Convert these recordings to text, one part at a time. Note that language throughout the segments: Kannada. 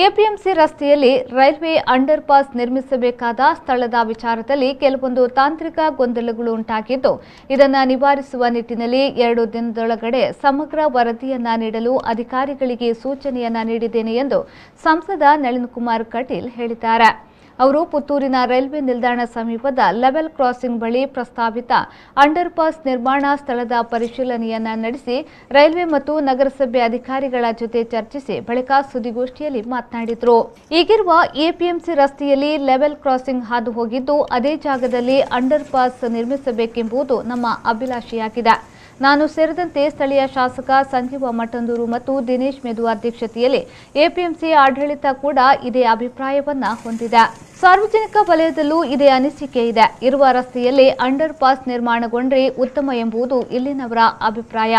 ಎಪಿಎಂಸಿ ರಸ್ತೆಯಲ್ಲಿ ರೈಲ್ವೆ ಅಂಡರ್ ಪಾಸ್ ನಿರ್ಮಿಸಬೇಕಾದ ಸ್ಥಳದ ವಿಚಾರದಲ್ಲಿ ಕೆಲವೊಂದು ತಾಂತ್ರಿಕ ಗೊಂದಲಗಳು ಉಂಟಾಗಿದ್ದು, ಇದನ್ನು ನಿವಾರಿಸುವ ನಿಟ್ಟಿನಲ್ಲಿ 2 ದಿನದೊಳಗಡೆ ಸಮಗ್ರ ವರದಿಯನ್ನ ನೀಡಲು ಅಧಿಕಾರಿಗಳಿಗೆ ಸೂಚನೆಯನ್ನ ನೀಡಿದ್ದೇನೆ ಎಂದು ಸಂಸದ ನಳಿನ್ ಕುಮಾರ್ ಕಟೀಲ್ ಹೇಳಿದ್ದಾರೆ. ಅವರು ಪುತ್ತೂರಿನ ರೈಲ್ವೆ ನಿಲ್ದಾಣ ಸಮೀಪದ ಲೆವೆಲ್ ಕ್ರಾಸಿಂಗ್ ಬಳಿ ಪ್ರಸ್ತಾವಿತ ಅಂಡರ್ ಪಾಸ್ ನಿರ್ಮಾಣ ಸ್ಥಳದ ಪರಿಶೀಲನೆಯನ್ನ ನಡೆಸಿ ರೈಲ್ವೆ ಮತ್ತು ನಗರಸಭೆ ಅಧಿಕಾರಿಗಳ ಜೊತೆ ಚರ್ಚಿಸಿ ಬಳಿಕ ಸುದ್ದಿಗೋಷ್ಠಿಯಲ್ಲಿ ಮಾತನಾಡಿದರು. ಈಗಿರುವ ಎಪಿಎಂಸಿ ರಸ್ತೆಯಲ್ಲಿ ಲೆವೆಲ್ ಕ್ರಾಸಿಂಗ್ ಹಾದು ಹೋಗಿದ್ದು, ಅದೇ ಜಾಗದಲ್ಲಿ ಅಂಡರ್ ಪಾಸ್ ನಿರ್ಮಿಸಬೇಕೆಂಬುದು ನಮ್ಮ ಅಭಿಲಾಷೆಯಾಗಿದೆ. ನಾನು ಸೇರಿದಂತೆ ಸ್ಥಳೀಯ ಶಾಸಕ ಸಂಜೀವ ಮಠಂದೂರು ಮತ್ತು ದಿನೇಶ್ ಮೆದು ಅಧ್ಯಕ್ಷತೆಯಲ್ಲಿ ಎಪಿಎಂಸಿ ಆಡಳಿತ ಕೂಡ ಇದೇ ಅಭಿಪ್ರಾಯವನ್ನ ಹೊಂದಿದೆ. ಸಾರ್ವಜನಿಕ ವಲಯದಲ್ಲೂ ಇದೇ ಅನಿಸಿಕೆ ಇದೆ. ಇರುವ ರಸ್ತೆಯಲ್ಲಿ ಅಂಡರ್ ಪಾಸ್ ನಿರ್ಮಾಣಗೊಂಡ್ರೆ ಉತ್ತಮ ಎಂಬುದು ಇಲ್ಲಿನವರ ಅಭಿಪ್ರಾಯ.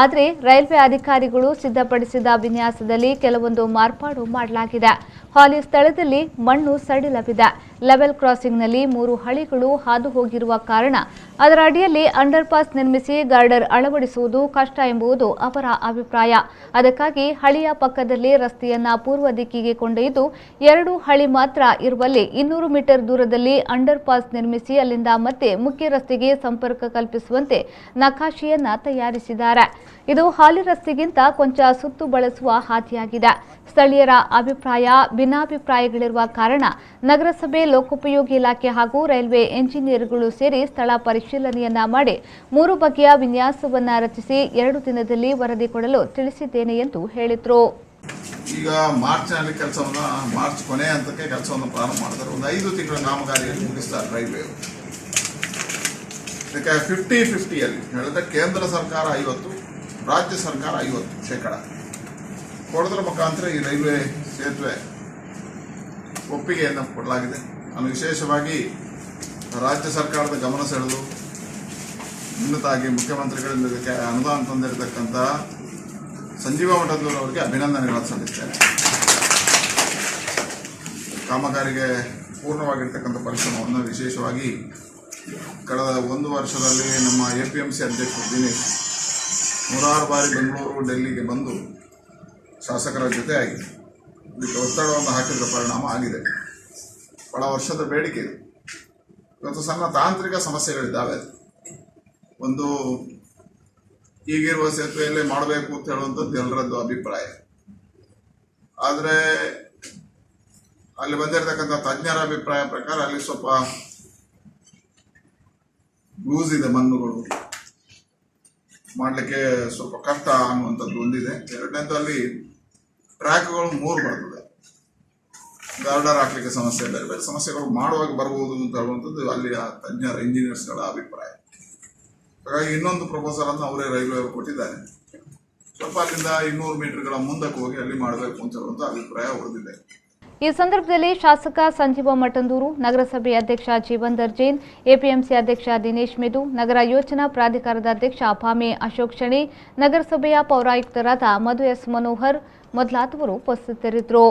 ಆದರೆ ರೈಲ್ವೆ ಅಧಿಕಾರಿಗಳು ಸಿದ್ಧಪಡಿಸಿದ ವಿನ್ಯಾಸದಲ್ಲಿ ಕೆಲವೊಂದು ಮಾರ್ಪಾಡು ಮಾಡಲಾಗಿದೆ. ಹಾಲಿ ಸ್ಥಳದಲ್ಲಿ ಮಣ್ಣು ಸಡಿಲವಿದೆ. ಲೆವೆಲ್ ಕ್ರಾಸಿಂಗ್ನಲ್ಲಿ 3 ಹಳಿಗಳು ಹಾದು ಹೋಗಿರುವ ಕಾರಣ ಅದರ ಅಡಿಯಲ್ಲಿ ಅಂಡರ್ ಪಾಸ್ ನಿರ್ಮಿಸಿ ಗಾರ್ಡರ್ ಅಳವಡಿಸುವುದು ಕಷ್ಟ ಎಂಬುದು ಅವರ ಅಭಿಪ್ರಾಯ. ಅದಕ್ಕಾಗಿ ಹಳಿಯ ಪಕ್ಕದಲ್ಲಿ ರಸ್ತೆಯನ್ನ ಪೂರ್ವ ದಿಕ್ಕಿಗೆ ಕೊಂಡೊಯ್ದು 2 ಹಳಿ ಮಾತ್ರ ಇರುವಲ್ಲಿ 200 ಮೀಟರ್ ದೂರದಲ್ಲಿ ಅಂಡರ್ ಪಾಸ್ ನಿರ್ಮಿಸಿ ಅಲ್ಲಿಂದ ಮತ್ತೆ ಮುಖ್ಯ ರಸ್ತೆಗೆ ಸಂಪರ್ಕ ಕಲ್ಪಿಸುವಂತೆ ನಕಾಶೆಯನ್ನ ತಯಾರಿಸಿದ್ದಾರೆ. ಇದು ಹಾಲಿ ರಸ್ತೆಗಿಂತ ಕೊಂಚ ಸುತ್ತು ಬಳಸುವ ಹಾದಿಯಾಗಿದೆ. ಸ್ಥಳೀಯರ ಅಭಿಪ್ರಾಯ ಭಿನ್ನಾಭಿಪ್ರಾಯಗಳಿರುವ ಕಾರಣ ನಗರಸಭೆ, ಲೋಕೋಪಯೋಗಿ ಇಲಾಖೆ ಹಾಗೂ ರೈಲ್ವೆ ಎಂಜಿನಿಯರ್ಗಳು ಸೇರಿ ಸ್ಥಳ ಪರಿಶೀಲನೆಯನ್ನ ಮಾಡಿ 3 ಬಗೆಯ ವಿನ್ಯಾಸವನ್ನ ರಚಿಸಿ 2 ದಿನದಲ್ಲಿ ವರದಿ ಕೊಡಲು ತಿಳಿಸಿದ್ದೇನೆ ಎಂದು ಹೇಳಿದರು. ಈಗ ಮಾರ್ಚ್ನಲ್ಲಿ ಮಾರ್ಚ್ ಕೊನೆ ಹಂತಕ್ಕೆ ಕೆಲಸವನ್ನು ಪ್ರಾರಂಭ ಮಾಡಿದ್ದಾರೆ. ಒಂದು 5 ತಿಂಗಳ ಕಾಮಗಾರಿಯಲ್ಲಿ ಮುಗಿಸ್ತಾರೆ ರೈಲ್ವೆ. ಇದಕ್ಕೆ 50-50 ಹೇಳಿದ್ರೆ ಕೇಂದ್ರ ಸರ್ಕಾರ 50, ರಾಜ್ಯ ಸರ್ಕಾರ 50% ಕೊಡೋದ್ರ ಮುಖಾಂತರ ಈ ರೈಲ್ವೆ ಸೇತುವೆ ಒಪ್ಪಿಗೆಯನ್ನು ಕೊಡಲಾಗಿದೆ. ನಾನು ವಿಶೇಷವಾಗಿ ರಾಜ್ಯ ಸರ್ಕಾರದ ಗಮನ ಸೆಳೆದು ಉನ್ನತಾಗಿ ಮುಖ್ಯಮಂತ್ರಿಗಳಿಂದ ಇದಕ್ಕೆ ಅನುದಾನ ತಂದಿರತಕ್ಕಂಥ ಸಂಜೀವ ಮಠಂದೂರು ಅವರಿಗೆ ಅಭಿನಂದನೆಗಳನ್ನು ಸಲ್ಲಿಸ್ತೇನೆ. ಕಾಮಗಾರಿಗೆ ಪೂರ್ಣವಾಗಿರ್ತಕ್ಕಂಥ ಪರಿಶ್ರಮವನ್ನು ವಿಶೇಷವಾಗಿ ಕಳೆದ 1 ವರ್ಷದಲ್ಲಿ ನಮ್ಮ ಎಪಿಎಂಸಿ ಅಧ್ಯಕ್ಷರು ದಿನೇಶ್ 106 ಬಾರಿ ಬೆಂಗಳೂರು, ಡೆಲ್ಲಿಗೆ ಬಂದು ಶಾಸಕರ ಜೊತೆ ಆಗಿ ಇದಕ್ಕೆ ಒತ್ತಡವನ್ನು ಹಾಕಿದ ಪರಿಣಾಮ ಆಗಿದೆ. ಬಹಳ ವರ್ಷದ ಬೇಡಿಕೆ ಇದು. ಇವತ್ತು ಸಣ್ಣ ತಾಂತ್ರಿಕ ಸಮಸ್ಯೆಗಳಿದ್ದಾವೆ. ಒಂದು ಈಗಿರುವ ಸೇತುವೆಯಲ್ಲೇ ಮಾಡಬೇಕು ಅಂತ ಹೇಳುವಂಥದ್ದು ಎಲ್ಲರದ್ದು ಅಭಿಪ್ರಾಯ. ಆದರೆ ಅಲ್ಲಿ ಬಂದಿರತಕ್ಕಂಥ ತಜ್ಞರ ಅಭಿಪ್ರಾಯ ಪ್ರಕಾರ ಅಲ್ಲಿ ಸ್ವಲ್ಪ ಲೂಸ್ ಇದೆ, ಮಣ್ಣುಗಳು ಮಾಡಲಿಕ್ಕೆ ಸ್ವಲ್ಪ ಕಷ್ಟ ಅನ್ನುವಂಥದ್ದು ಒಂದಿದೆ. ಎರಡನೇದು ಅಲ್ಲಿ ಟ್ರ್ಯಾಕ್ಗಳು 3 ಬರ್ತದೆ. ಗಾರ್ಡರ್ ಹಾಕ್ಲಿಕ್ಕೆ ಸಮಸ್ಯೆ, ಬೇರೆ ಬೇರೆ ಸಮಸ್ಯೆಗಳು ಮಾಡುವಾಗ ಬರಬಹುದು ಅಂತ ಹೇಳುವಂಥದ್ದು ಅಲ್ಲಿಯ ತಜ್ಞರ ಇಂಜಿನಿಯರ್ಸ್ಗಳ ಅಭಿಪ್ರಾಯ. ಹಾಗಾಗಿ ಇನ್ನೊಂದು ಪ್ರಪೋಸಲ್ ಅನ್ನು ಅವರೇ ರೈಲ್ವೆ ಅವರು ಕೊಟ್ಟಿದ್ದಾರೆ. ಸ್ವಲ್ಪ ಅಲ್ಲಿಂದ 200 ಮೀಟರ್ಗಳ ಮುಂದಕ್ಕೆ ಹೋಗಿ ಅಲ್ಲಿ ಮಾಡಬೇಕು ಅಂತ ಹೇಳುವಂಥ ಅಭಿಪ್ರಾಯ ಹೊರದಿದೆ. ಈ ಸಂದರ್ಭದಲ್ಲಿ ಶಾಸಕ ಸಂಜೀವ ಮಠಂದೂರು, ನಗರಸಭೆ ಅಧ್ಯಕ್ಷ ಜೀವಂದರ್ ಜೈನ್, ಎಪಿಎಂಸಿ ಅಧ್ಯಕ್ಷ ದಿನೇಶ್ ಮೆದು, ನಗರ ಯೋಜನಾ ಪ್ರಾಧಿಕಾರದ ಅಧ್ಯಕ್ಷ ಭಾಮೆ ಅಶೋಕ್ ಶಣಿ, ನಗರಸಭೆಯ ಪೌರಾಯುಕ್ತರಾದ ಮಧು ಎಸ್ ಮನೋಹರ್ ಮೊದಲಾದವರು ಉಪಸ್ಥಿತರಿದ್ದರು.